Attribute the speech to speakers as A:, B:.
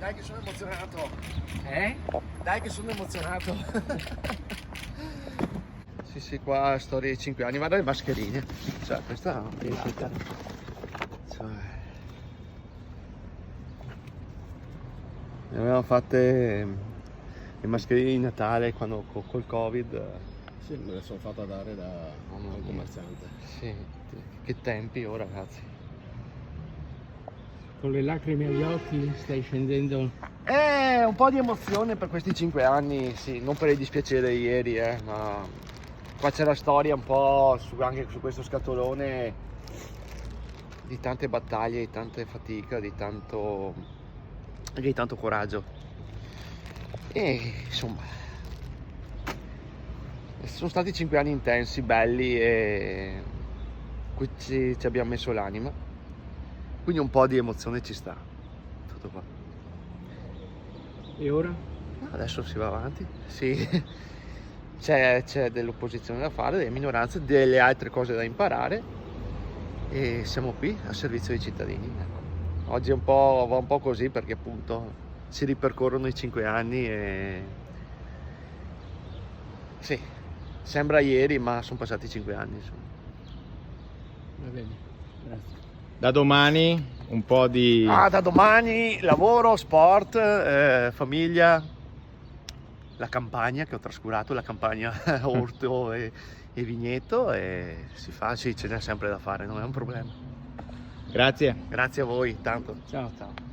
A: Dai che sono emozionato.
B: Eh?
A: Dai che sono emozionato. Sì, sì, qua storia di 5 anni, guarda le mascherine. Cioè, questa è una cioè, ne avevamo fatte le mascherine di Natale quando col Covid.
C: Sì, me le sono fatta dare da un commerciante.
A: Sì, che tempi, oh ragazzi.
B: Con le lacrime agli occhi stai scendendo.
A: Un po' di emozione per questi 5 anni, sì, non per il dispiacere di ieri, ma qua c'è la storia un po' anche su questo scatolone di tante battaglie, di tante fatica, di tanto coraggio. E insomma, sono stati 5 anni intensi, belli e qui ci abbiamo messo l'anima, quindi un po' di emozione ci sta, tutto qua.
B: E ora?
A: Adesso si va avanti, sì. C'è dell'opposizione da fare, delle minoranze, delle altre cose da imparare e siamo qui a servizio dei cittadini. Ecco. Oggi va un po' così perché appunto si ripercorrono i 5 anni e sì, sembra ieri ma sono passati 5 anni. Insomma.
B: Va bene, grazie.
C: Da domani un po' di...
A: Da domani lavoro, sport, famiglia, la campagna che ho trascurato, la campagna orto e vigneto e si fa, sì, ce n'è sempre da fare, non è un problema.
C: Grazie.
A: Grazie a voi, tanto.
B: Ciao.
A: Ciao.